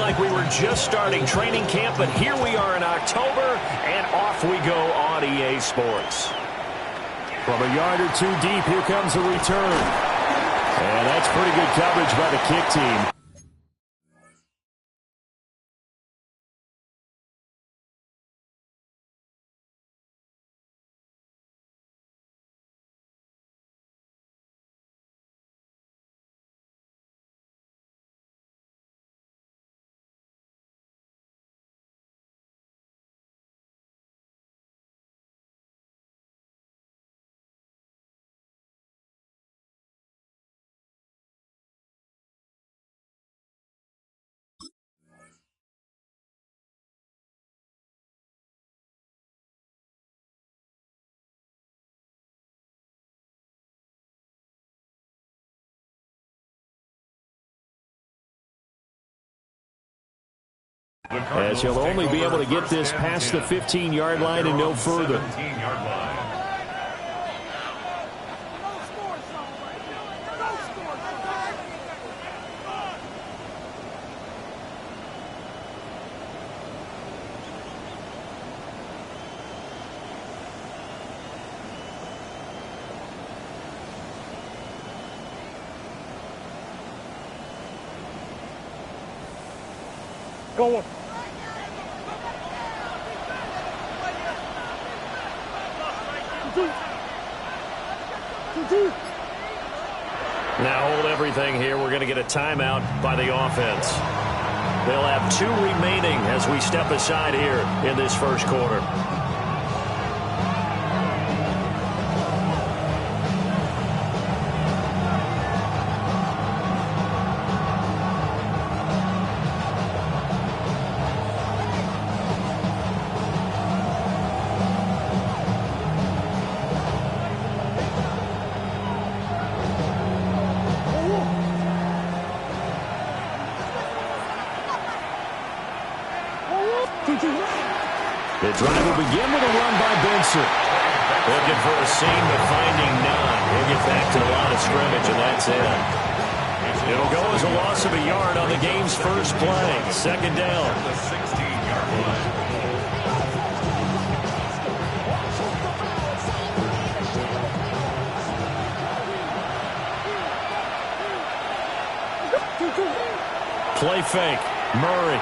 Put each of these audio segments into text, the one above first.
like we were just starting training camp, but here we are in October, and off we go on EA Sports. From a yard or two deep, here comes a return. And that's pretty good coverage by the kick team. As he'll only be able to get this past the 15-yard line and no further. Going. Now hold everything here. We're going to get a timeout by the offense. They'll have 2 remaining as we step aside here in this first quarter. The drive will begin with a run by Benson. Looking for a seam, but finding none. He'll get back to the line of scrimmage, and that's it. It'll go as a loss of a yard on the game's first play. Second down. Play fake. Murray.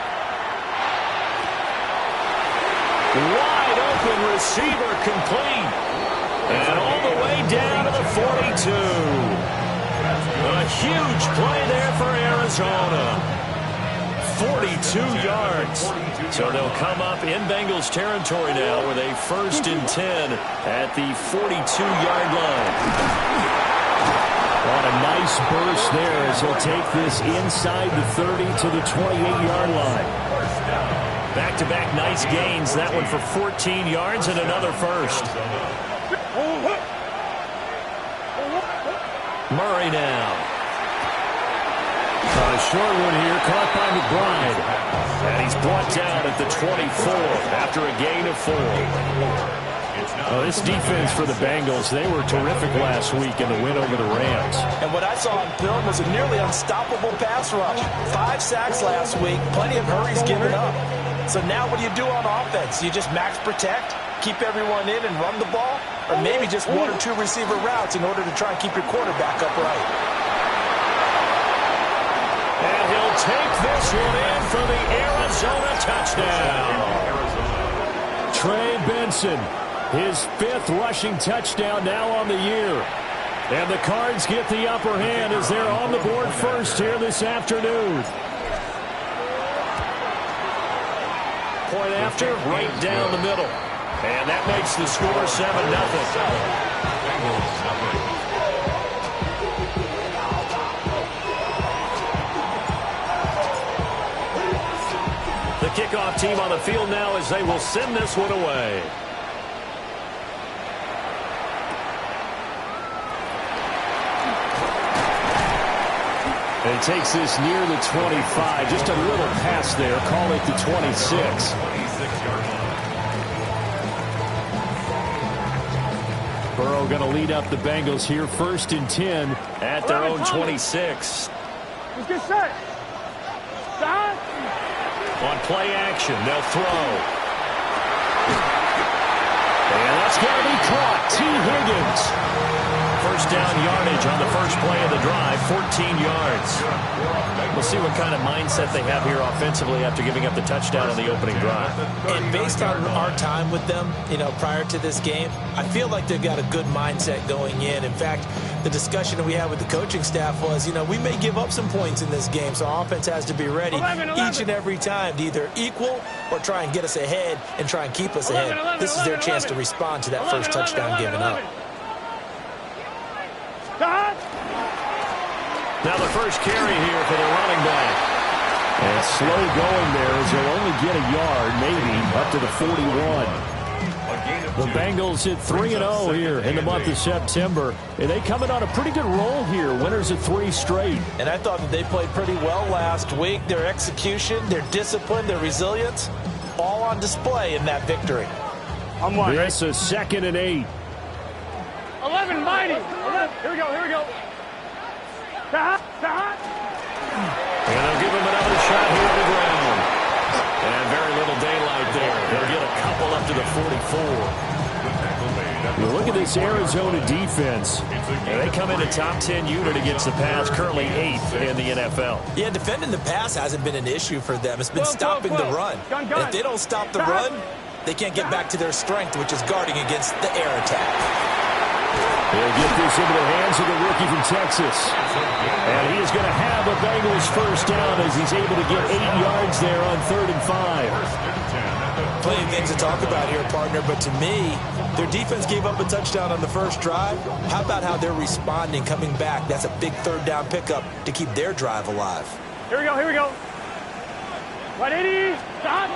Wide open receiver complete. And all the way down to the 42. A huge play there for Arizona. 42 yards. So they'll come up in Bengals territory now with a 1st and 10 at the 42-yard line. On a nice burst there as he'll take this inside the 30 to the 28-yard line. Back-to-back nice gains. That one for 14 yards and another first. Murray now. A short one here, caught by McBride. And he's brought down at the 24 after a gain of 4. Well, this defense for the Bengals, they were terrific last week in the win over the Rams. And what I saw on film was a nearly unstoppable pass rush. 5 sacks last week, plenty of hurries given up. So now what do you do on offense? You just max protect, keep everyone in and run the ball, or maybe just 1 or 2 receiver routes in order to try and keep your quarterback upright. And he'll take this one in for the Arizona touchdown. Trey Benson, his 5th rushing touchdown now on the year. And the Cards get the upper hand as they're on the board first here this afternoon. Point after, right down the middle. And that makes the score 7-0. The kickoff team on the field now as they will send this one away. And he takes this near the 25. Just a little pass there. Call it the 26. Burrow going to lead up the Bengals here. 1st and 10 at their own 26. Let's get set. Stop. On play action, they'll throw. And that's going to be caught. T. Higgins. First down yardage on the first play of the drive, 14 yards. We'll see what kind of mindset they have here offensively after giving up the touchdown on the opening drive. And based on our time with them, prior to this game, I feel like they've got a good mindset going in. In fact, the discussion that we had with the coaching staff was, we may give up some points in this game, so our offense has to be ready each and every time to either equal or try and get us ahead and try and keep us ahead. This is their chance to respond to that first touchdown given up. Now the first carry here for the running back. And slow going there as he'll only get a yard, maybe, up to the 41. The Bengals hit 3-0 here in the month of September. And they coming on a pretty good roll here, winners of 3 straight. And I thought that they played pretty well last week. Their execution, their discipline, their resilience, all on display in that victory. This is 2nd and 8. 11, mighty. 11. Here we go. And they'll give him another shot here to the ground. And very little daylight there. They'll get a couple up to the 44. Look at this Arizona defense. And they come in a top 10 unit against the pass, currently 8th in the NFL. Yeah, defending the pass hasn't been an issue for them. It's been stopping the run. And if they don't stop the run, they can't get back to their strength, which is guarding against the air attack. He'll get this into the hands of the rookie from Texas. And he is going to have a Bengals first down as he's able to get 8 yards there on 3rd and 5. Plenty of things to talk about here, partner, but to me, their defense gave up a touchdown on the first drive. How about how they're responding, coming back? That's a big 3rd down pickup to keep their drive alive. Here we go. 180, stop.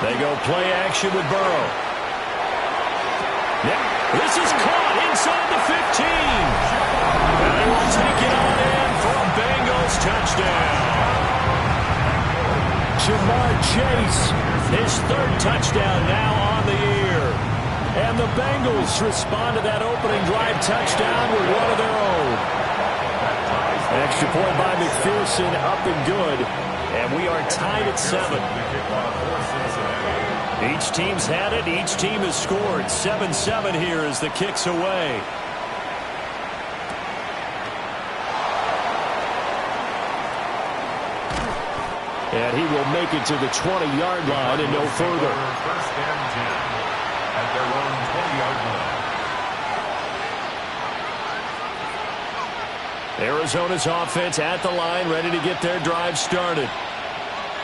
They go play action with Burrow. Yep. This is caught inside the 15. And they will take it on in for a Bengals touchdown. Jamar Chase, his 3rd touchdown now on the year. And the Bengals respond to that opening drive touchdown with one of their own. Extra point by McPherson, up and good. And we are tied at 7. Each team's had it. Each team has scored. 7-7 here as the kick's away. And he will make it to the 20-yard line and no further. First and 10 at their own 20-yard line. Arizona's offense at the line, ready to get their drive started.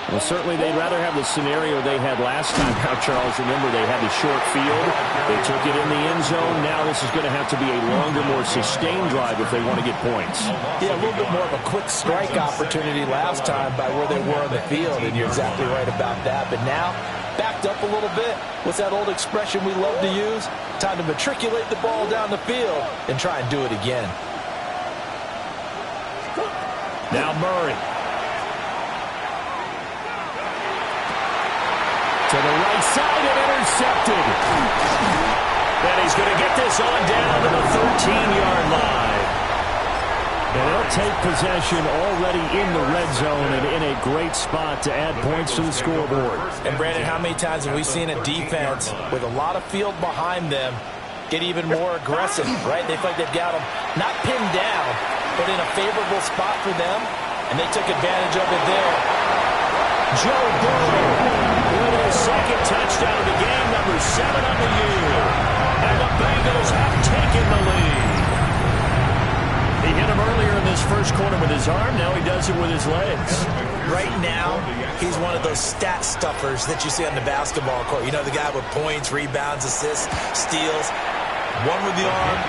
Well, certainly they'd rather have the scenario they had last time out, Charles. Remember, they had the short field. They took it in the end zone. Now this is going to have to be a longer, more sustained drive if they want to get points. Yeah, a little bit more of a quick strike opportunity last time by where they were on the field, and you're exactly right about that. But now, backed up a little bit. What's that old expression we love to use? Time to matriculate the ball down the field and try and do it again. Now Murray. To the right side and intercepted. And he's going to get this on down to the 13-yard line. And they'll take possession already in the red zone and in a great spot to add points to the scoreboard. And, Brandon, how many times have we seen a defense with a lot of field behind them get even more aggressive, right? They feel like they've got them not pinned down, but in a favorable spot for them, and they took advantage of it there. Joe Burrow with his 2nd touchdown of the game, number 7 on the year. And the Bengals have taken the lead. He hit him earlier in this first quarter with his arm. Now he does it with his legs. Right now, he's one of those stat stuffers that you see on the basketball court. You know, the guy with points, rebounds, assists, steals. One with the arm,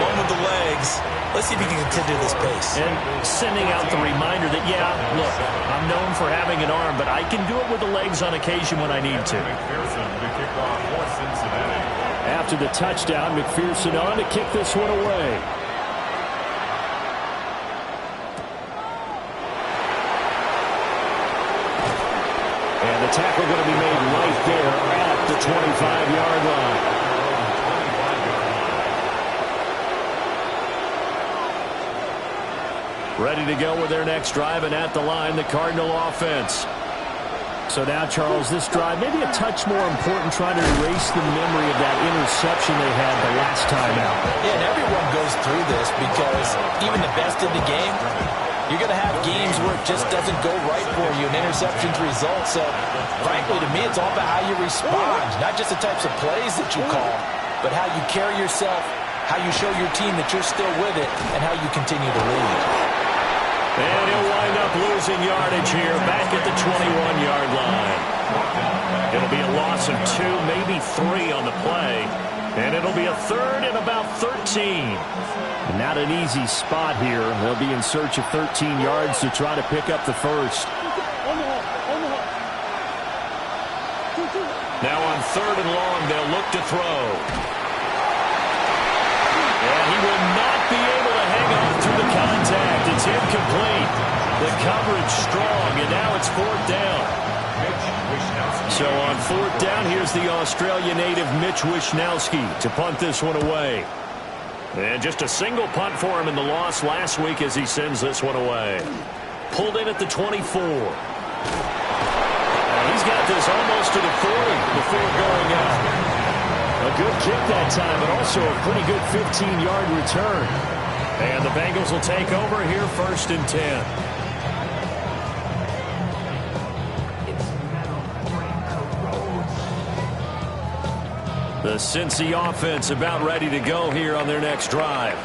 one with the legs. Let's see if he can continue this pace. And sending out the reminder that, yeah, look, I'm known for having an arm, but I can do it with the legs on occasion when I need to. After the touchdown, McPherson on to kick this one away. And the tackle going to be made right there at the 25-yard line. Ready to go with their next drive, and at the line, the Cardinal offense. So now, Charles, this drive maybe a touch more important, trying to erase the memory of that interception they had the last time out. Yeah, and everyone goes through this because even the best in the game, you're going to have games where it just doesn't go right for you and interceptions result. So, frankly, to me, it's all about how you respond, not just the types of plays that you call, but how you carry yourself, how you show your team that you're still with it, and how you continue to lead. And he'll wind up losing yardage here back at the 21-yard line. It'll be a loss of 2, maybe 3 on the play. And it'll be a third and about 13. Not an easy spot here. They'll be in search of 13 yards to try to pick up the first. Now on third and long, they'll look to throw. And he will not be able to hang on through the contact. It's incomplete. The coverage strong, and now it's fourth down. So on fourth down, here's the Australia native Mitch Wishnowsky to punt this one away. And just a single punt for him in the loss last week as he sends this one away. Pulled in at the 24. And he's got this almost to the 40 before going out. A good kick that time, but also a pretty good 15-yard return. And the Bengals will take over here first and 10. The Cincy offense about ready to go here on their next drive.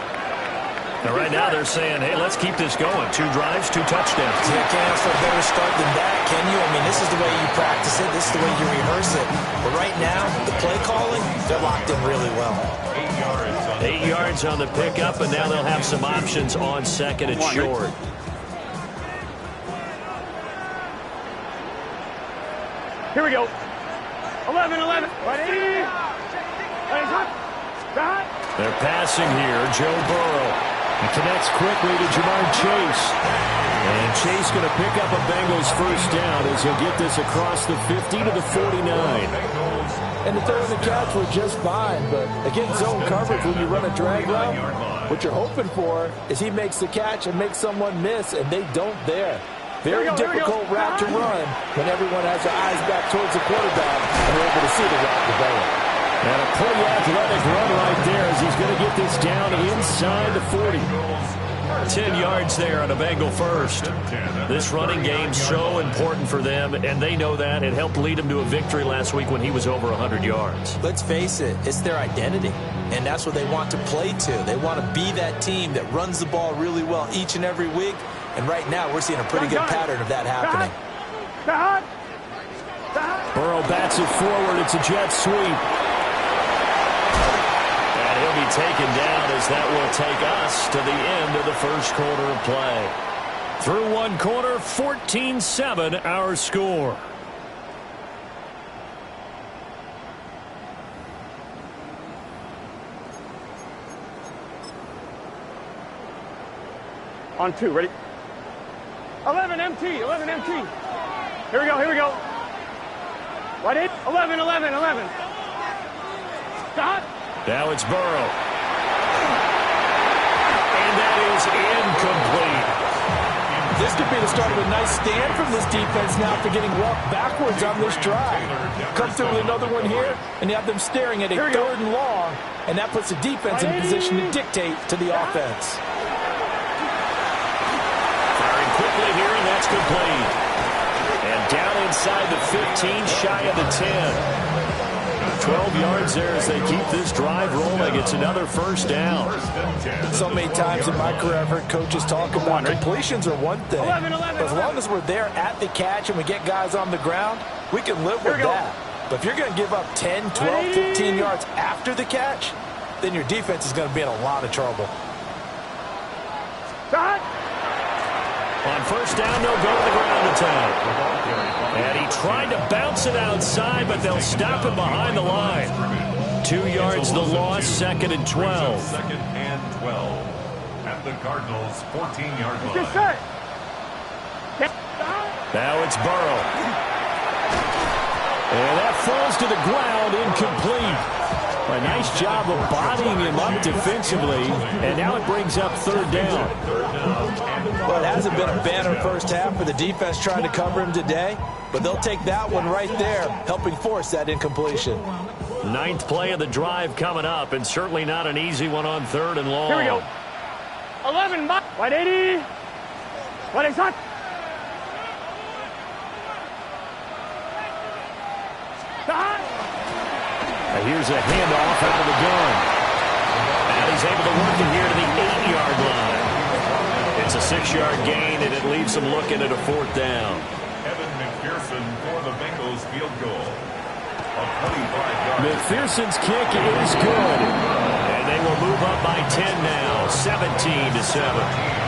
And right now they're saying, hey, let's keep this going. 2 drives, 2 touchdowns. Yeah, can't ask for a better start than that, can you? I mean, this is the way you practice it. This is the way you rehearse it. But right now, the play calling, they're locked in really well. 8 yards on the pickup, and now they'll have some options on second and short. Here we go. 11. Ready? They're passing here. Joe Burrow. He connects quickly to Jamar Chase. And Chase going to pick up a Bengals first down as he'll get this across the 50 to the 49. And the throw and the catch were just fine, but against zone coverage when you run a drag route, what you're hoping for is he makes the catch and makes someone miss, and they don't there. Very difficult route to run when everyone has their eyes back towards the quarterback and they're able to see the route develop. And a pretty athletic run right there as he's going to get this down inside the 40. 10 yards there on a Bengal first. This running game so important for them, and they know that. It helped lead them to a victory last week when he was over 100 yards. Let's face it, it's their identity, and that's what they want to play to. They want to be that team that runs the ball really well each and every week, and right now we're seeing a pretty good pattern of that happening. Burrow bats it forward. It's a jet sweep. He'll be taken down as that will take us to the end of the first quarter of play. Through one quarter, 14-7 our score. On 2, ready? 11 MT. Here we go. What it? 11. Stop. Now it's Burrow. And that is incomplete. This could be the start of a nice stand from this defense now for getting walked backwards on this drive. Come through with another one here, and you have them staring at a third and long, and that puts the defense in a position to dictate to the offense. Firing quickly here, and that's complete. And down inside the 15, shy of the 10. 12 yards there as they keep this drive rolling. It's another first down. So many times in my career I've heard coaches talk about completions are one thing. But as long as we're there at the catch and we get guys on the ground, we can live with that. But if you're going to give up 10, 12, 15 yards after the catch, then your defense is going to be in a lot of trouble. On first down, they'll go to the ground attack. And he tried to bounce it outside, but they'll stop him behind the line. 2 yards the loss, second and 12. Second and 12 at the Cardinals' 14-yard line. Now it's Burrow. And that falls to the ground, incomplete. A nice job of bodying him up defensively, and now it brings up third down. Well, it hasn't been a banner first half for the defense trying to cover him today, but they'll take that one right there, helping force that incompletion. Ninth play of the drive coming up, and certainly not an easy one on third and long. Here we go. 11, 180. 180. Here's a handoff out of the gun. And he's able to work it here to the 8-yard line. It's a 6-yard gain, and it leaves him looking at a fourth down. Evan McPherson for the Bengals field goal. A 25-yard. McPherson's kick is good. And they will move up by 10 now, 17-7.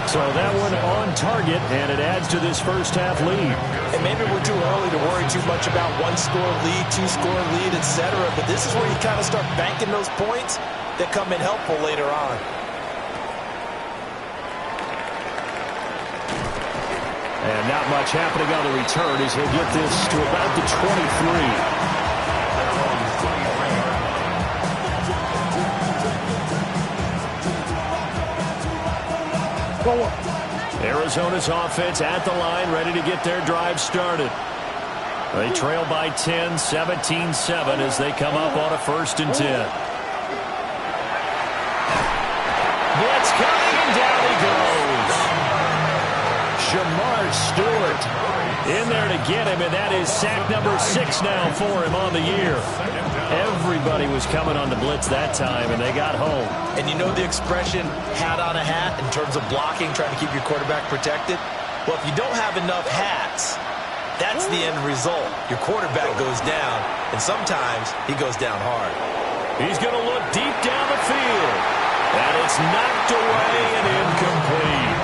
So that one on target, and it adds to this first half lead. And maybe we're too early to worry too much about one-score lead, two-score lead, etc. But this is where you kind of start banking those points that come in helpful later on. And not much happening on the return as he'll get this to about the 23. Arizona's offense at the line, ready to get their drive started. They trail by 10, 17-7 as they come up on a 1st and 10. Blitz coming, and down he goes. Shamar Stewart in there to get him, and that is sack number 6 now for him on the year. Everybody was coming on the blitz that time, and they got home. And you know the expression, hat on a hat, in terms of blocking, trying to keep your quarterback protected? Well, if you don't have enough hats, that's the end result. Your quarterback goes down, and sometimes he goes down hard. He's going to look deep down the field, and it's knocked away and incomplete.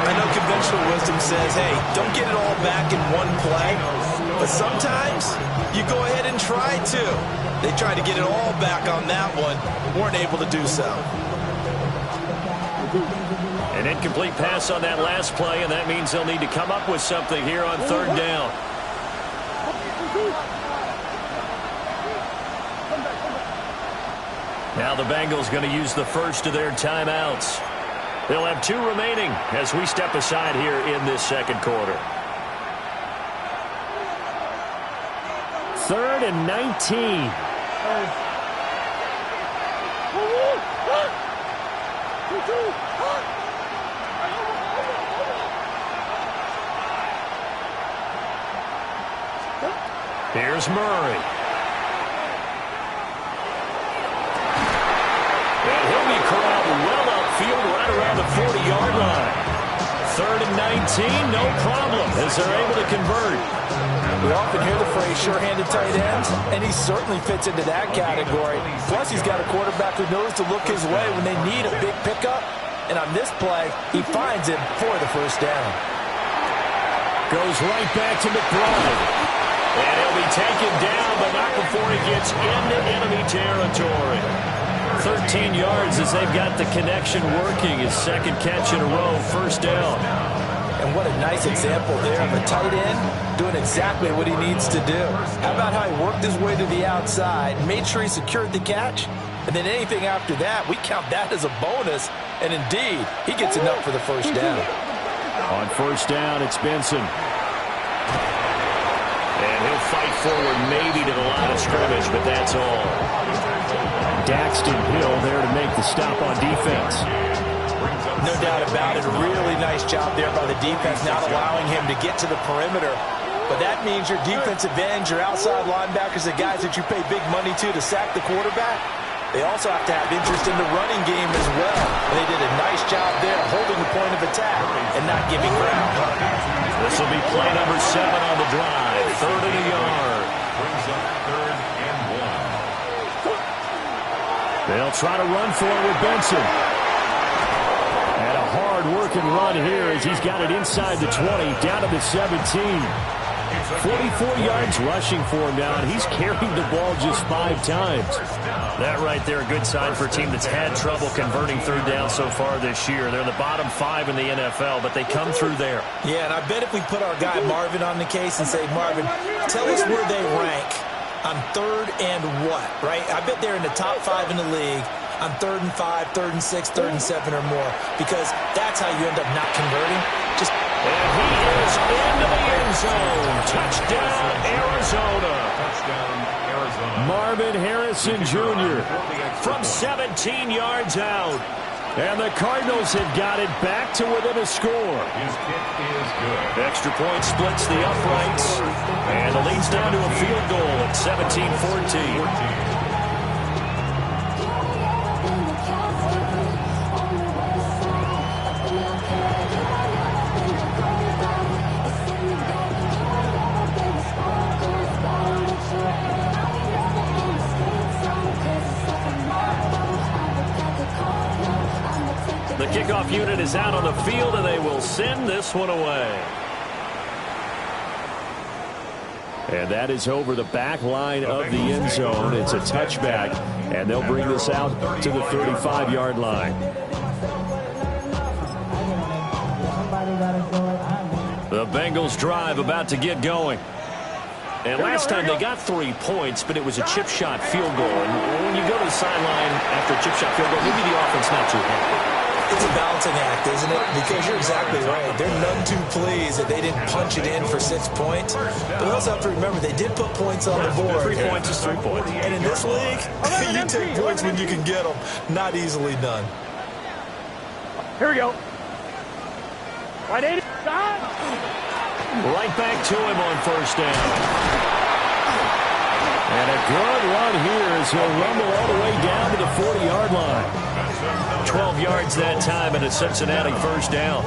I know conventional wisdom says, hey, don't get it all back in one play. But sometimes you go ahead and try to. They tried to get it all back on that one. Weren't able to do so. An incomplete pass on that last play, and that means they'll need to come up with something here on third down. Now the Bengals going to use the first of their timeouts. They'll have 2 remaining as we step aside here in this second quarter. 3rd and 19. Here's Murray. And he'll be corralled well upfield right around the 40-yard line. 3rd and 19, no problem, as they're able to convert. We often hear the phrase sure-handed tight ends, and he certainly fits into that category. Plus, he's got a quarterback who knows to look his way when they need a big pickup. And on this play, he finds him for the first down. Goes right back to McBride. And he'll be taken down, but not before he gets into enemy territory. 13 yards as they've got the connection working. His second catch in a row, first down. And what a nice example there of a tight end doing exactly what he needs to do. How about how he worked his way to the outside, made sure he secured the catch, and then anything after that, we count that as a bonus. And indeed, he gets enough for the first down. On first down, it's Benson. And he'll fight forward maybe to the line of scrimmage, but that's all. Daxton Hill there to make the stop on defense. No doubt about it. A really nice job there by the defense, not allowing him to get to the perimeter. But that means your defensive ends, your outside linebackers, the guys that you pay big money to sack the quarterback, they also have to have interest in the running game as well. And they did a nice job there holding the point of attack and not giving ground. This will be play number 7 on the drive. 3rd and a yard. Brings up 3rd and 1. They'll try to run for it with Benson. And a hard-working run here as he's got it inside the 20, down to the 17. 44 yards rushing for him now, and he's carried the ball just 5 times. That right there, a good sign for a team that's had trouble converting third down so far this year. They're in the bottom 5 in the NFL, but they come through there. Yeah, and I bet if we put our guy Marvin on the case and say, Marvin, tell us where they rank on 3rd and what, right? I bet they're in the top 5 in the league on 3rd and 5, 3rd and 6, 3rd and 7 or more, because that's how you end up not converting. And he is into the end zone. Touchdown, Arizona. Touchdown, Arizona. Marvin Harrison Jr. From 17 yards out. And the Cardinals have got it back to within a score. His kick is good. Extra point splits the uprights. And the lead's down to a field goal at 17-14. The kickoff unit is out on the field, and they will send this one away. And that is over the back line of the end zone. It's a touchback, and they'll bring this out to the 35-yard line. The Bengals drive about to get going. And last time they got 3 points, but it was a chip shot field goal. And when you go to the sideline after a chip shot field goal, maybe the offense not too happy. It's a balancing act, isn't it? Because you're exactly right. They're none too pleased that they didn't punch it in for 6 points. But we also have to remember, they did put points on the board. 3 points is 3 points. And in this league, you take points when you can get them. Not easily done. Here we go. Right, 80. Right back to him on first down. And a good run here as he'll rumble all the way down to the 40-yard line. 12 yards that time and a Cincinnati first down.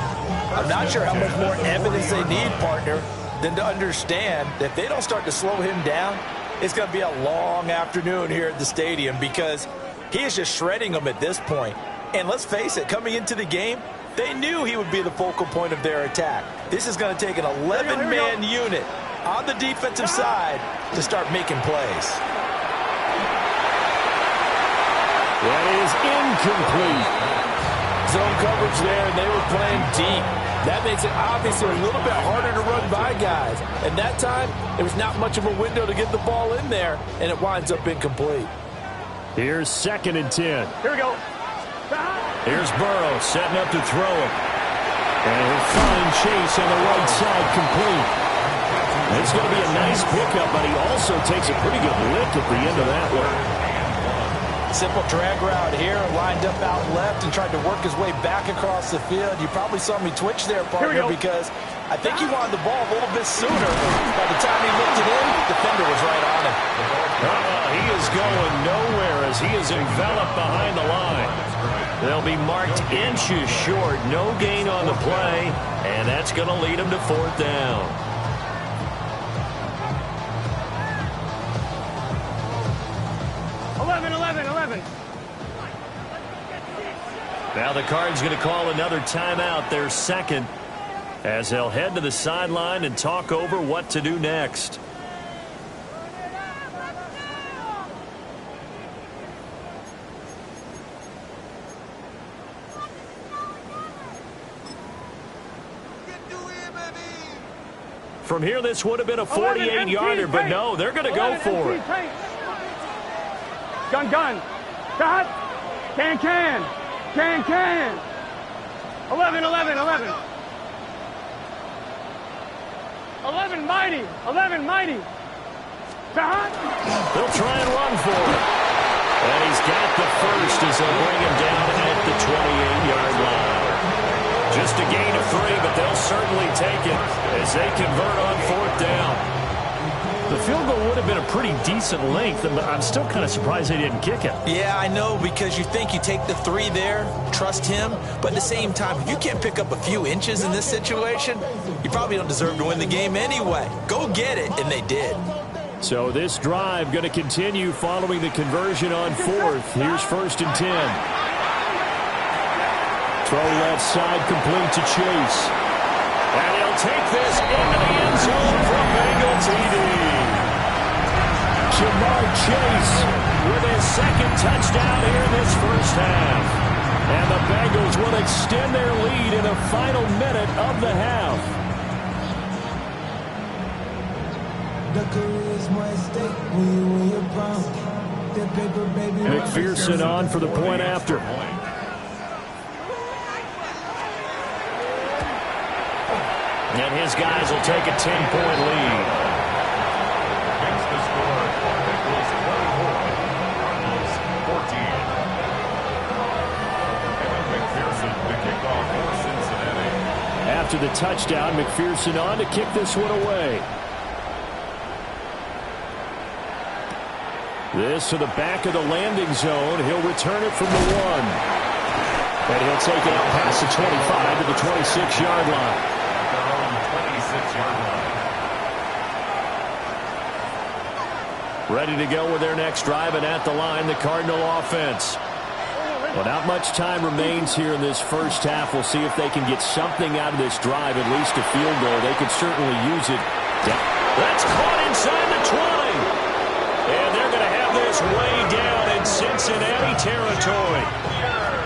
I'm not sure how much more evidence they need, partner, than to understand that if they don't start to slow him down, it's going to be a long afternoon here at the stadium, because he is just shredding them at this point. And let's face it, coming into the game, they knew he would be the focal point of their attack. This is going to take an 11-man unit on the defensive side to start making plays. That is incomplete. Zone coverage there, and they were playing deep. That makes it obviously a little bit harder to run by guys. And that time, there was not much of a window to get the ball in there, and it winds up incomplete. Here's 2nd and 10. Here we go. Here's Burrow setting up to throw it. And he'll find Chase on the right side, complete. It's going to be a nice pickup, but he also takes a pretty good lick at the end of that one. Simple drag route here, lined up out left and tried to work his way back across the field. You probably saw me twitch there, partner, because I think he wanted the ball a little bit sooner. By the time he looked it in, the defender was right on him. He is going nowhere as he is enveloped behind the line. They'll be marked inches short. No gain on the play, and that's going to lead him to 4th down. Now the Cards going to call another timeout, their 2nd, as they'll head to the sideline and talk over what to do next. From here, this would have been a 48-yarder, but no, they're going to go for it. Gun. Cut. Can. 11. 11 mighty. Cut. They'll try and run for it. And he's got the first as they'll bring him down at the 28-yard line. Just a gain of 3, but they'll certainly take it as they convert on 4th down. The field goal would have been a pretty decent length, but I'm still kind of surprised they didn't kick it. Yeah, I know, because you think you take the 3 there, trust him, but at the same time, if you can't pick up a few inches in this situation, you probably don't deserve to win the game anyway. Go get it, and they did. So this drive going to continue following the conversion on 4th. Here's 1st and 10. Throw left side, complete to Chase. And he'll take this into the end zone for Bengal TD. Jamar Chase with his 2nd touchdown here in this first half. And the Bengals will extend their lead in the final minute of the half. McPherson on for the point after. And his guys will take a 10-point lead. Makes the score. Bengals 24, Cardinals 14. Kevin McPherson to kick off for Cincinnati. After the touchdown, McPherson on to kick this one away. This to the back of the landing zone. He'll return it from the 1. And he'll take it out past the 25 to the 26-yard line. Their own 26-yard line. Ready to go with their next drive, and at the line, the Cardinal offense. Well, not much time remains here in this first half. We'll see if they can get something out of this drive, at least a field goal. They could certainly use it. That's caught inside the 20. And they're going to have this way down in Cincinnati territory.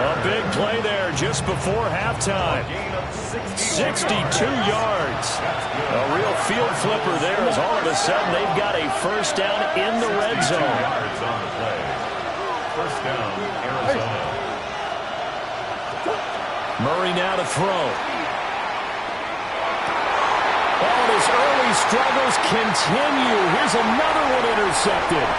A big play there just before halftime. 62 yards. A real field flipper there as all of a sudden they've got a first down in the red zone. Yards on the play. First down, Arizona. Murray now to throw. Oh, his early struggles continue. Here's another one intercepted.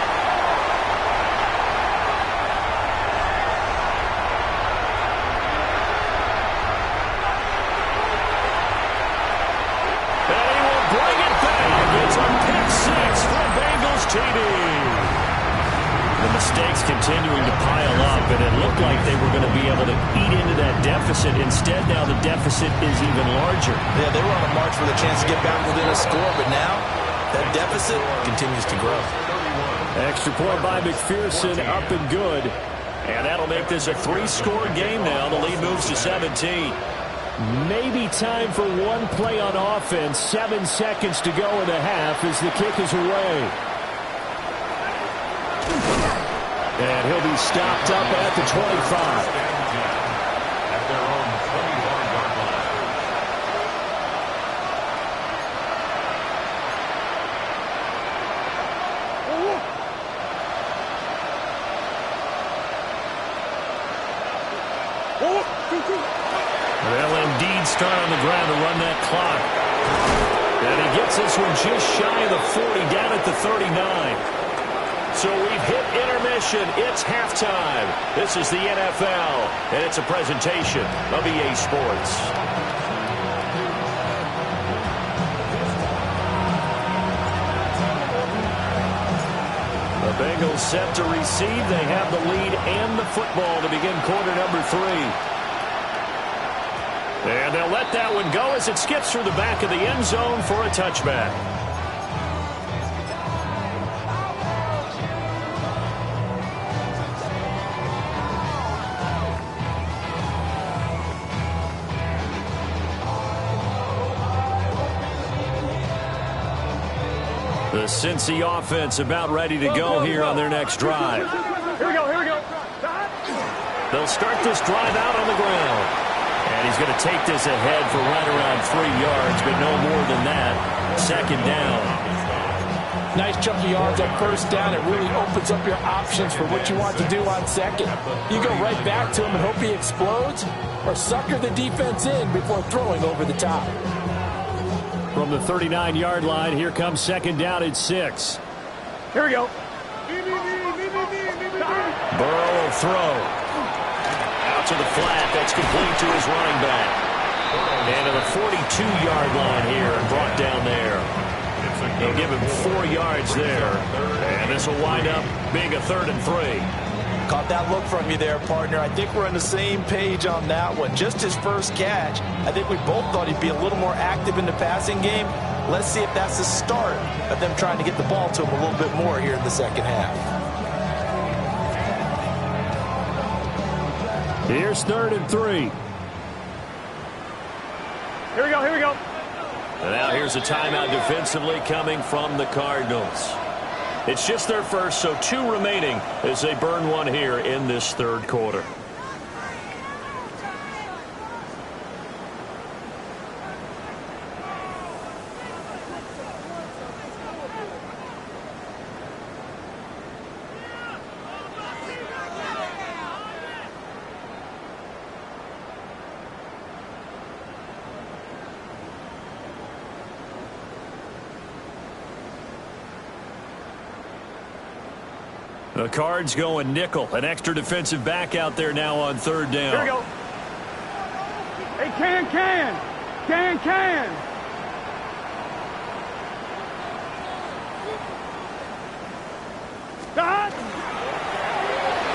And he will bring it back. It's a pick six for Bengals TD. The mistakes continuing to pile up, and it looked like they were going to be able to eat into that deficit. Instead, now the deficit is even larger. Yeah, they were on a march with a chance to get back within a score, but now that deficit continues to grow. Extra point by McPherson, up and good. And that'll make this a 3-score game now. The lead moves to 17. Maybe time for one play on offense. 7 seconds to go in the half as the kick is away. And he'll be stopped up at the 25. At their own 21-yard line. They'll indeed start on the ground to run that clock. And he gets this one just shy of the 40, down at the 39. So we've hit intermission. It's halftime. This is the NFL, and it's a presentation of EA Sports. The Bengals set to receive. They have the lead and the football to begin quarter number 3. And they'll let that one go as it skips through the back of the end zone for a touchback. The Cincy offense about ready to go here on their next drive. Here we go, here we go. They'll start this drive out on the ground. And he's going to take this ahead for right around 3 yards, but no more than that. Second down. Nice chunk of yards on first down. It really opens up your options for what you want to do on second. You go right back to him and hope he explodes, or sucker the defense in before throwing over the top. From the 39-yard line, here comes second down at 6. Here we go. Burrow will throw. Out to the flat. That's complete to his running back. And to the 42-yard line here and brought down there. They'll give him 4 yards there. And this will wind up being a 3rd and 3. Caught that look from you there, partner. I think we're on the same page on that one. Just his first catch. I think we both thought he'd be a little more active in the passing game. Let's see if that's the start of them trying to get the ball to him a little bit more here in the second half. Here's 3rd and 3. Here we go, here we go. And now here's a timeout defensively coming from the Cardinals. It's just their first, so 2 remaining as they burn one here in this 3rd quarter. The Cards going nickel. An extra defensive back out there now on third down. Here we go. Hey, can. Stop.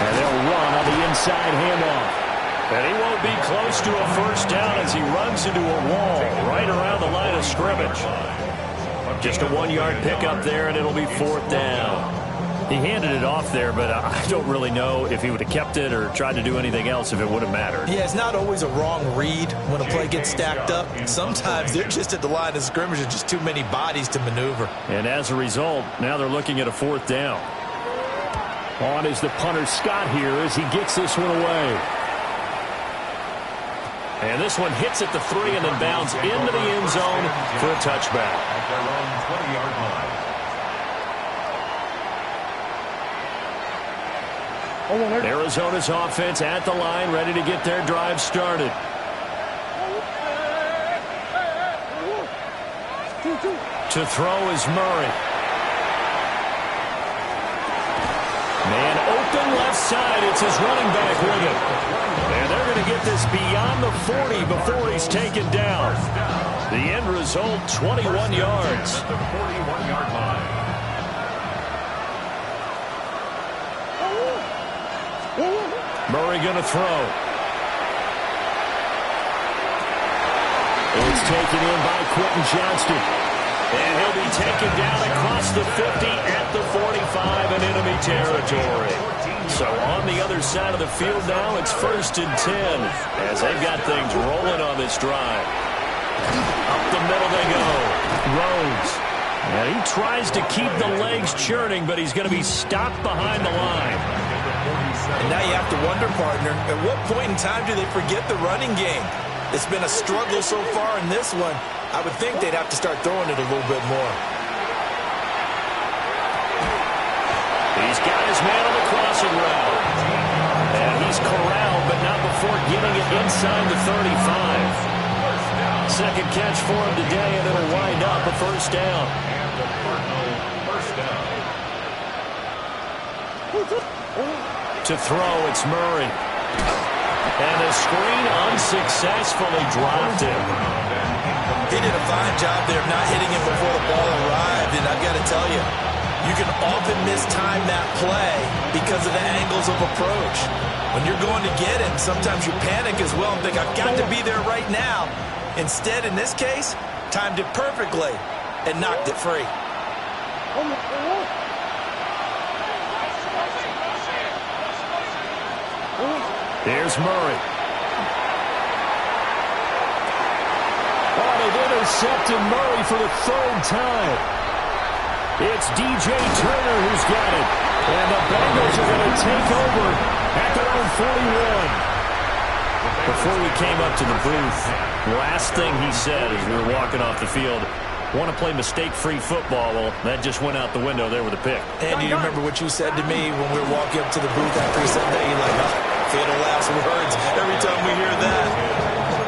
And they'll run on the inside handoff. And he won't be close to a first down as he runs into a wall right around the line of scrimmage. Just a 1-yard pickup there, and it'll be fourth down. He handed it off there, but I don't really know if he would have kept it or tried to do anything else if it would have mattered. Yeah, it's not always a wrong read when a play gets stacked up. Sometimes they're just at the line of scrimmage and just too many bodies to maneuver. And as a result, now they're looking at a fourth down. On is the punter Scott here as he gets this one away. And this one hits at the 3 and then bounds into the end zone for a touchback. At their own 20-yard line. Arizona's offense at the line, ready to get their drive started. To throw is Murray. Man open left side. It's his running back with him. And they're going to get this beyond the 40 before he's taken down. The end result, 21 yards. At the 41-yard line. Murray going to throw. It's taken in by Quentin Johnston. And he'll be taken down across the 50 at the 45 in enemy territory. So on the other side of the field now, it's 1st and 10 as they've got things rolling on this drive. Up the middle they go. Rhodes. And he tries to keep the legs churning, but he's going to be stopped behind the line. And now you have to wonder, partner, at what point in time do they forget the running game? It's been a struggle so far in this one. I would think they'd have to start throwing it a little bit more. He's got his man on the crossing route. And he's corralled, but not before getting it inside the 35. Second catch for him today, and it'll wind up a first down. And the Cardinal first down. To throw, it's Murray. And the screen unsuccessfully dropped him. He did a fine job there of not hitting him before the ball arrived, and I've got to tell you, you can often mistime that play because of the angles of approach. When you're going to get it, sometimes you panic as well and think, I've got to be there right now. Instead, in this case, timed it perfectly and knocked it free. Here's Murray. Oh, they've intercepted Murray for the 3rd time. It's DJ Turner who's got it. And the Bengals are going to take over at their own 41. Before we came up to the booth, last thing he said as we were walking off the field, want to play mistake-free football. Well, that just went out the window there with a pick. And do you remember what you said to me when we were walking up to the booth after he said that? You're like, oh, fatal last words. Every time we hear that,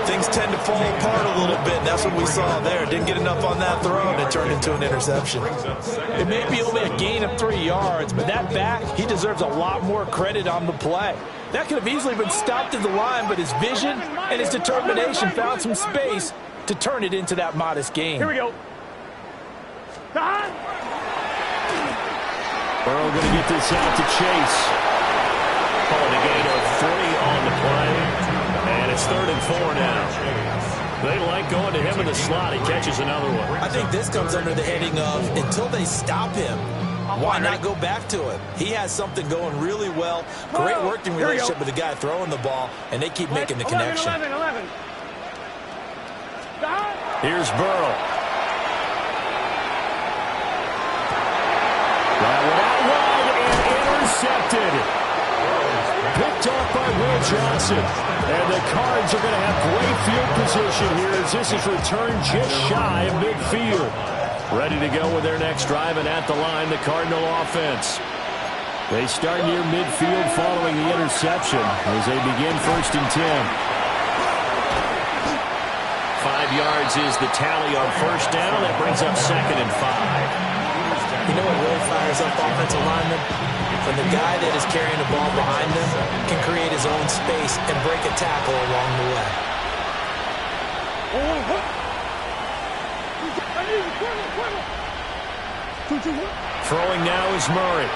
things tend to fall apart a little bit. That's what we saw there. Didn't get enough on that throw, and it turned into an interception. It may be only a gain of 3 yards, but that back, he deserves a lot more credit on the play. That could have easily been stopped at the line, but his vision and his determination found some space to turn it into that modest gain. Here we go. Burrow going to get this out to Chase. Calling a gain of 3 on the play. And it's 3rd and 4 now. They like going to him in the slot. He catches another one. I think this comes under the heading of until they stop him, why not go back to him? He has something going really well. Great working relationship with the guy throwing the ball, and they keep making the connection. 11. Here's Burrow. That one out wide and intercepted. Picked off by Will Johnson. And the Cards are going to have great field position here as this is returned just shy of midfield. Ready to go with their next drive, and at the line, the Cardinal offense. They start near midfield following the interception as they begin 1st and 10. 5 yards is the tally on 1st down. That brings up 2nd and 5. You know what really fires up offensive linemen? When the guy that is carrying the ball behind them can create his own space and break a tackle along the way. Throwing now is Murray.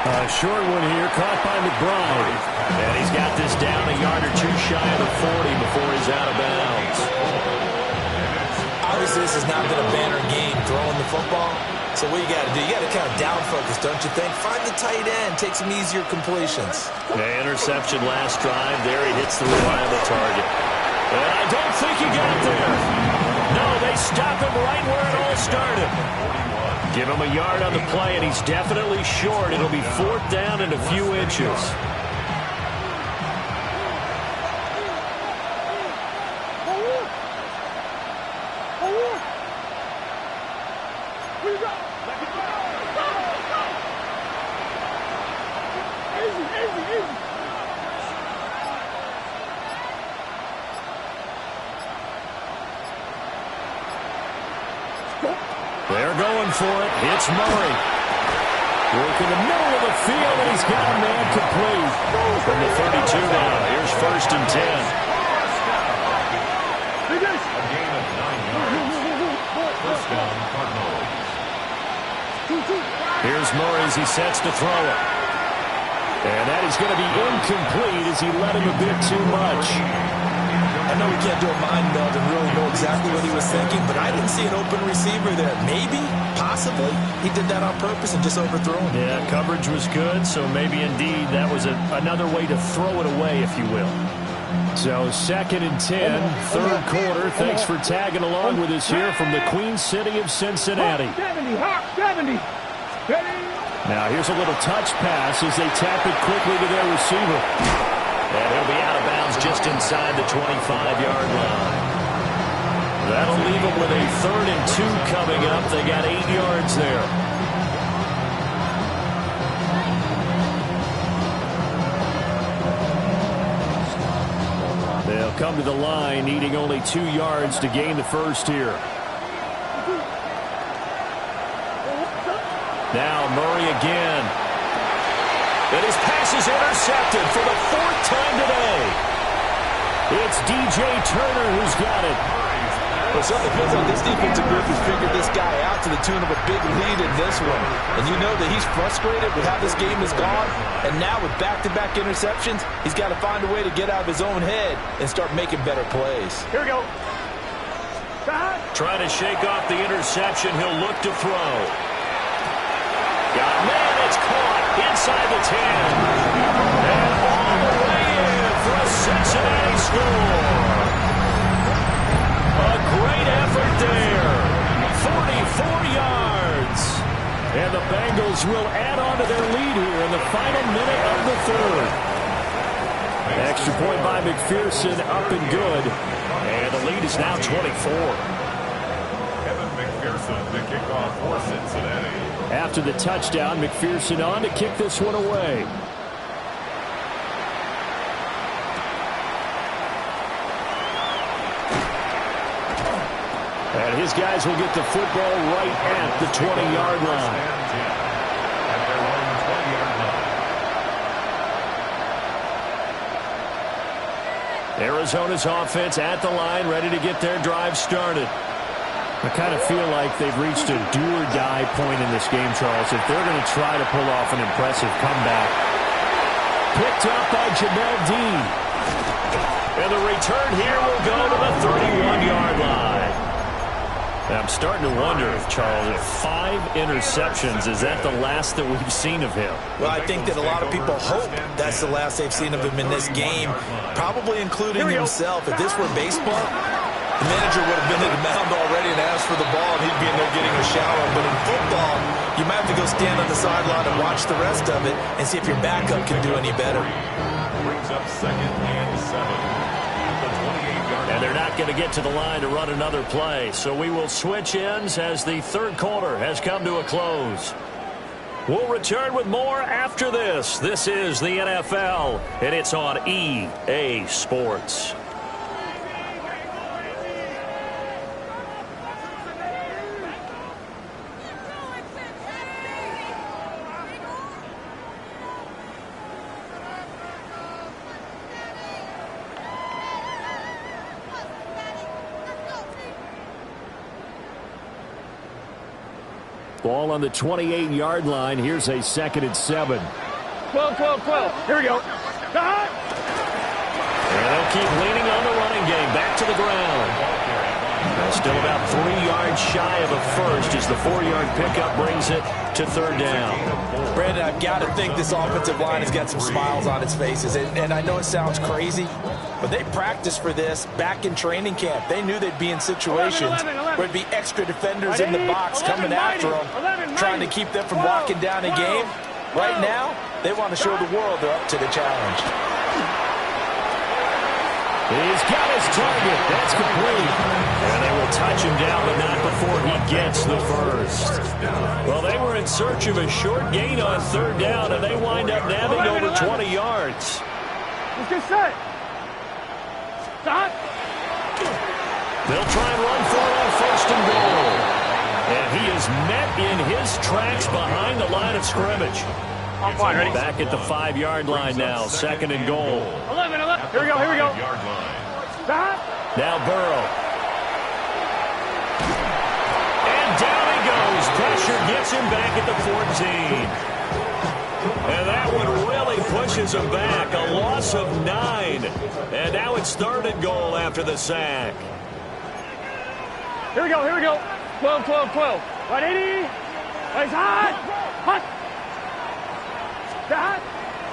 A short one here, caught by McBride. And he's got this down a yard or two shy of the 40 before he's out of bounds. Obviously, this has not been a banner game throwing the football. So what you got to do, you got to kind of down focus, don't you think? Find the tight end, take some easier completions. The interception last drive. There he hits the reliable target. And I don't think he got there. No, they stop him right where it all started. Give him a yard on the play, and he's definitely short. It'll be 4th down and a few inches. They're going for it. It's Murray. Working the middle of the field, and he's got a man complete. From the 32 now. Here's 1st and 10. A gain of 9 yards. First down, Cardinals. Here's Murray as he sets to throw it. And that is going to be incomplete as he let him a bit too much. I know we can't do a mind meld and really know exactly what he was thinking, but I didn't see an open receiver there. Maybe, possibly, he did that on purpose and just overthrew him. Yeah, coverage was good, so maybe indeed that was another way to throw it away, if you will. So 2nd and 10, 3rd quarter. Thanks for tagging along with us here from the Queen City of Cincinnati. 70. Now here's a little touch pass as they tap it quickly to their receiver. And he'll be out of bounds just inside the 25-yard line. That'll leave them with a 3rd and 2 coming up. They got 8 yards there. They'll come to the line, needing only 2 yards to gain the first here. Now Murray again. And his pass is intercepted for the 4th time today. It's DJ Turner who's got it. Well, something feels like this defensive group has figured this guy out to the tune of a big lead in this one. And you know that he's frustrated with how this game has gone. And now with back-to-back interceptions, he's got to find a way to get out of his own head and start making better plays. Here we go. Trying to shake off the interception. He'll look to throw. Got man, it's caught inside the 10. And all the way in for a Cincinnati score. A great effort there. 44 yards. And the Bengals will add on to their lead here in the final minute of the 3rd. Extra point by McPherson, up and good. And the lead is now 24. Kevin McPherson, the kickoff for Cincinnati. After the touchdown, McPherson on to kick this one away. And his guys will get the football right at the 20-yard line. At their own 20-yard line. Arizona's offense at the line, ready to get their drive started. I kind of feel like they've reached a do-or-die point in this game, Charles, if they're going to try to pull off an impressive comeback. Picked up by Jamel Dean. And the return here will go to the 31-yard line. And I'm starting to wonder, Charles, if 5 interceptions, is that the last that we've seen of him? Well, I think that a lot of people hope that's the last they've seen of him in this game, probably including himself. If this were baseball, the manager would have been at the mound already and asked for the ball, and he'd be in there getting a shower. But in football, you might have to go stand on the sideline and watch the rest of it and see if your backup can do any better. Brings up 2nd and 7. And they're not going to get to the line to run another play. So we will switch ends as the 3rd quarter has come to a close. We'll return with more after this. This is the NFL, and it's on EA Sports. Ball on the 28-yard line. Here's a 2nd and 7. 12, 12, 12. Here we go. Stop. And they'll keep leaning on the running game. Back to the ground. Still about 3 yards shy of a first as the 4-yard pickup brings it to 3rd down. Brandon, I've got to think this offensive line has got some smiles on its faces. And I know it sounds crazy, but they practiced for this back in training camp. They knew they'd be in situations where it'd be extra defenders in the box coming after them, trying to keep them from locking down a game. Right now, they want to show the world they're up to the challenge. He's got his target. That's complete. And they will touch him down, but not before he gets the first. Well, they were in search of a short gain on 3rd down, and they wind up nabbing over 20 yards. Let's get set. Stop. They'll try and run for it on 1st and goal. And he is met in his tracks behind the line of scrimmage. On fine, ready? Back at the 5-yard line now, 2nd and goal. 11, 11. Here we go, here we go. Stop. Now Burrow. And down he goes. Pressure gets him back at the 14. And that one really pushes him back. A loss of 9. And now it's 3rd and goal after the sack. Here we go, here we go. 12, 12, 12. 180. Place hot. Hot. Stop.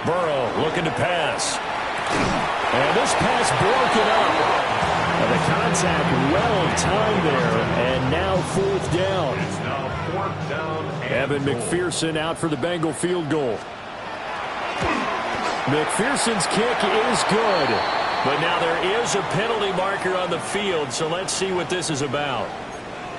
Burrow looking to pass. And this pass broken up. And the contact well timed there. And now 4th down. It's now 4th down. Evan McPherson out for the Bengal field goal. McPherson's kick is good. But now there is a penalty marker on the field, so let's see what this is about.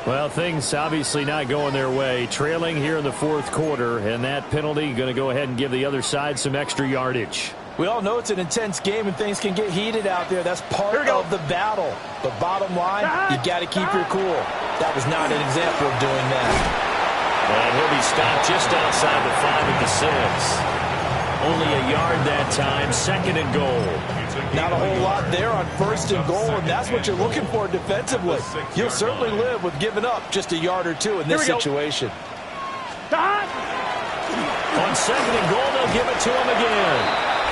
Well, things obviously not going their way. Trailing here in the 4th quarter, and that penalty going to go ahead and give the other side some extra yardage. We all know it's an intense game and things can get heated out there. That's part of the battle. But bottom line, you got to keep your cool. That was not an example of doing that. And he'll be stopped just outside the 5 at the 6. Only a yard that time, 2nd and goal. Not a whole lot there on 1st and goal, and that's what you're looking for defensively. You'll certainly live with giving up just a yard or 2 in this situation. Stop. On 2nd and goal, they'll give it to him again.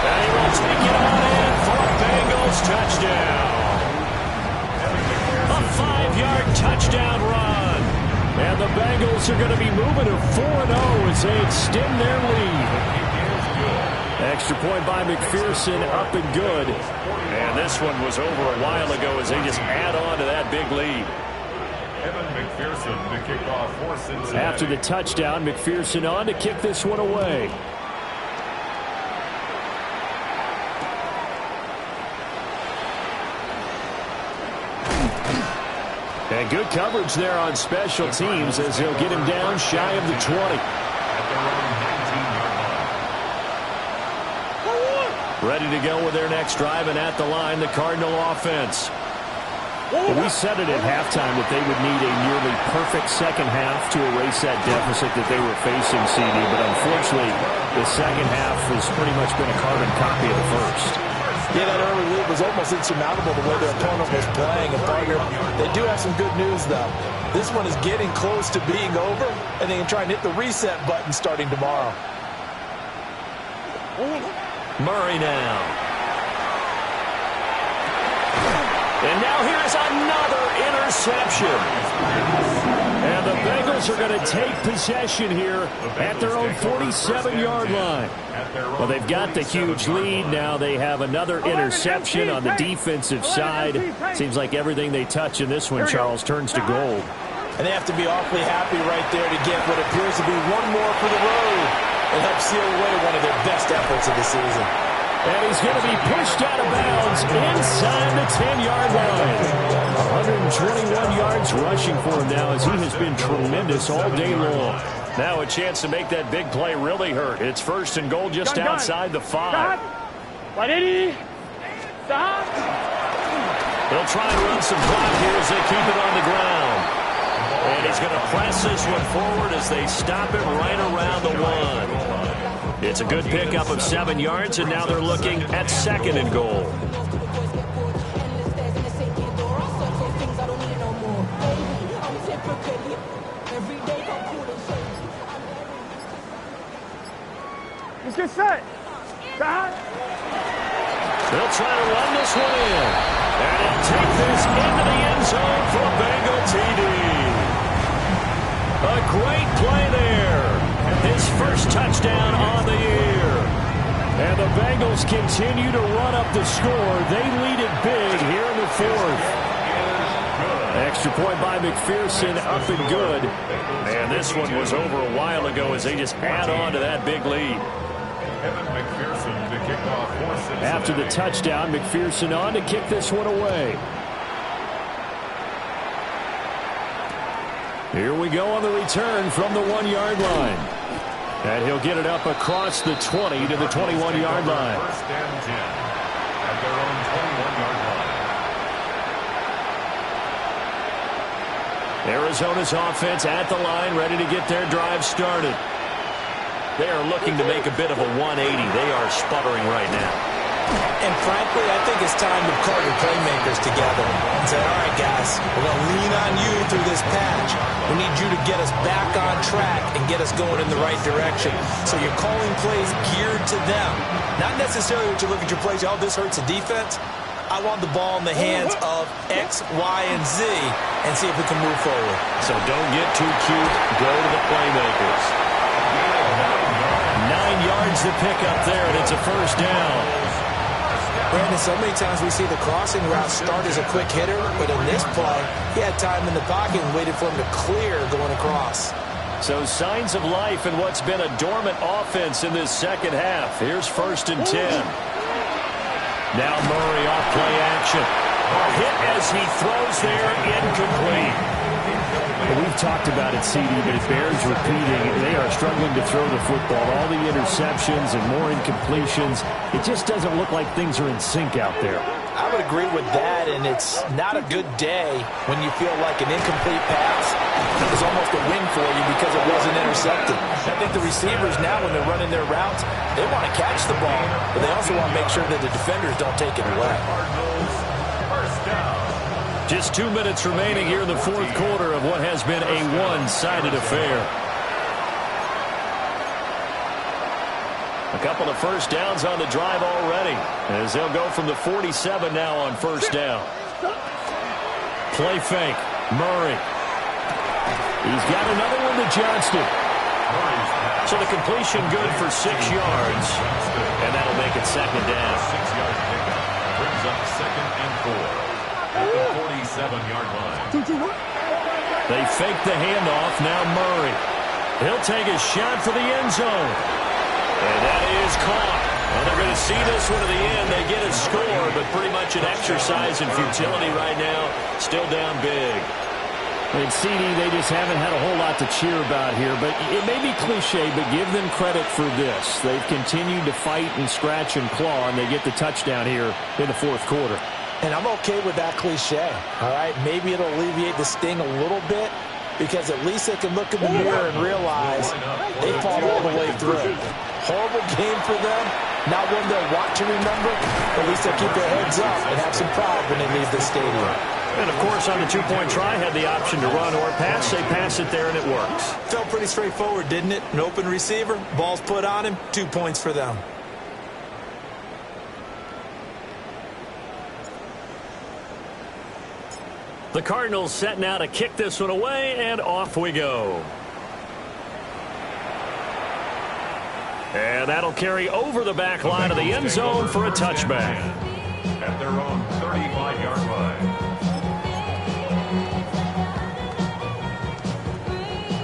And he will take it on in for a Bengals touchdown. A 5-yard touchdown run. And the Bengals are going to be moving to 4-0 as they extend their lead. Extra point by McPherson, up and good. And this one was over a while ago as they just add on to that big lead. Evan McPherson to kick off for Cincinnati. After the touchdown, McPherson on to kick this one away. And good coverage there on special teams as they'll get him down shy of the 20. At their own 19-yard line. Ready to go with their next drive, and at the line, the Cardinal offense. We said it at halftime that they would need a nearly perfect second half to erase that deficit that they were facing, CD, but unfortunately, the second half has pretty much been a carbon copy of the first. Yeah, that early lead was almost insurmountable the way their opponent was playing. And partner, they do have some good news, though. This one is getting close to being over, and they can try and hit the reset button starting tomorrow. Murray now. And now here's another interception. And the Bengals are going to take possession here at their own 47-yard line. Well, they've got the huge lead. Now they have another interception on the defensive side. Seems like everything they touch in this one, Charles, turns to gold. And they have to be awfully happy right there to get what appears to be one more for the road and help seal away one of their best efforts of the season. And he's going to be pushed out of bounds inside the 10-yard line. 121 yards rushing for him now as he has been tremendous all day long. Now a chance to make that big play really hurt. It's 1st and goal just outside the 5. 180. Stop. They'll try and run some clock here as they keep it on the ground. And he's going to press this one forward as they stop it right around the 1. It's a good pickup of 7 yards, and now they're looking at 2nd and goal. set. Back. They'll try to run this one in. And he'll take this into the end zone for a Bengal TD. A great play there. His first touchdown on the year. And the Bengals continue to run up the score. They lead it big here in the fourth. Extra point by McPherson, up and good. And this one was over a while ago as they just add on to that big lead. McPherson to kick off for Cincinnati. After the touchdown, McPherson on to kick this one away. Here we go on the return from the 1-yard line. And he'll get it up across the 20 to the 21-yard line. First and 10 at their own 21-yard line. Arizona's offense at the line, ready to get their drive started. They are looking to make a bit of a 180. They are sputtering right now. And frankly, I think it's time to call your playmakers together and say, all right, guys, we're going to lean on you through this patch. We need you to get us back on track and get us going in the right direction. So you're calling plays geared to them. Not necessarily what you look at your plays, oh, this hurts the defense. I want the ball in the hands of X, Y, and Z and see if we can move forward. So don't get too cute. Go to the playmakers. 9 yards to pick up there, and it's a first down. Brandon, so many times we see the crossing route start as a quick hitter, but in this play, he had time in the pocket and waited for him to clear going across. So signs of life in what's been a dormant offense in this second half. Here's first and 10. Now Murray off play action. Hit as he throws there, incomplete. We've talked about it, CD, but it bears repeating. They are struggling to throw the football. All the interceptions and more incompletions. It just doesn't look like things are in sync out there. I would agree with that, and it's not a good day when you feel like an incomplete pass is almost a win for you because it wasn't intercepted. I think the receivers now, when they're running their routes, they want to catch the ball, but they also want to make sure that the defenders don't take it away. First down. Just 2 minutes remaining here in the fourth quarter of what has been a one-sided affair. A couple of first downs on the drive already, as they'll go from the 47 now on first down. Play fake. Murray. He's got another one to Johnston. So the completion good for 6 yards, and that'll make it second down. 6-yard pickup brings up second and 4 at the 47-yard line. They fake the handoff. Now Murray. He'll take a shot for the end zone. And that is caught. Well, they're going to see this one to the end. They get a score, but pretty much an exercise in futility right now. Still down big. And CD, they just haven't had a whole lot to cheer about here. But it may be cliche, but give them credit for this. They've continued to fight and scratch and claw, and they get the touchdown here in the fourth quarter. And I'm okay with that cliche, all right? Maybe it'll alleviate the sting a little bit because at least they can look in the mirror and realize they fought all the way through. Horrible game for them. Not one they'll want to remember. At least they'll keep their heads up and have some pride when they leave the stadium. And, of course, on the two-point try, had the option to run or pass. They pass it there, and it works. Felt pretty straightforward, didn't it? An open receiver, ball's put on him, 2 points for them. The Cardinals set now to kick this one away, and off we go. And that'll carry over the back line of the end zone for a touchback. At their own 35-yard line.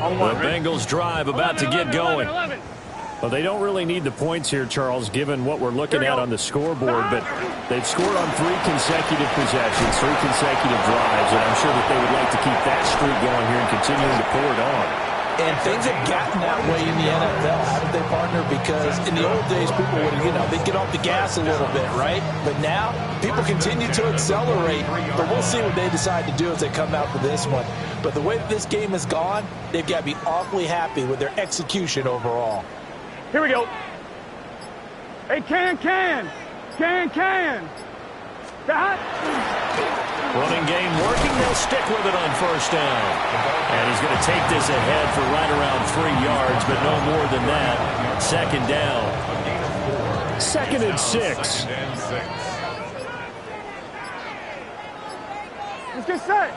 The Bengals drive about to get going. Well, they don't really need the points here, Charles, given what we're looking at on the scoreboard, but they've scored on 3 consecutive possessions, 3 consecutive drives, and I'm sure that they would like to keep that streak going here and continuing to pour it on. And things have gotten that way in the NFL, haven't they, partner? Because in the old days, people would, they'd get off the gas a little bit, right? But now, people continue to accelerate, but we'll see what they decide to do as they come out for this one. But the way that this game has gone, they've got to be awfully happy with their execution overall. Here we go. Hey, can. That. Running game working. They'll stick with it on first down. And he's going to take this ahead for right around 3 yards, but no more than that. Second down. 2nd and 6. 2nd and 6. Let's get set.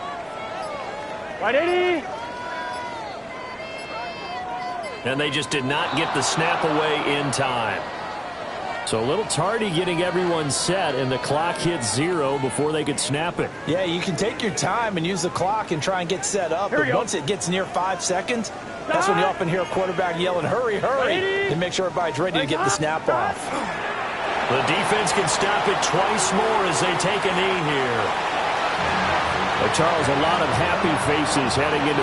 Right 80. And they just did not get the snap away in time. So a little tardy getting everyone set, and the clock hit 0 before they could snap it. Yeah, you can take your time and use the clock and try and get set up. But once it gets near 5 seconds, that's when you often hear a quarterback yelling, hurry, hurry, to make sure everybody's ready to get the snap off. The defense can stop it twice more as they take a knee here. But Charles, a lot of happy faces heading into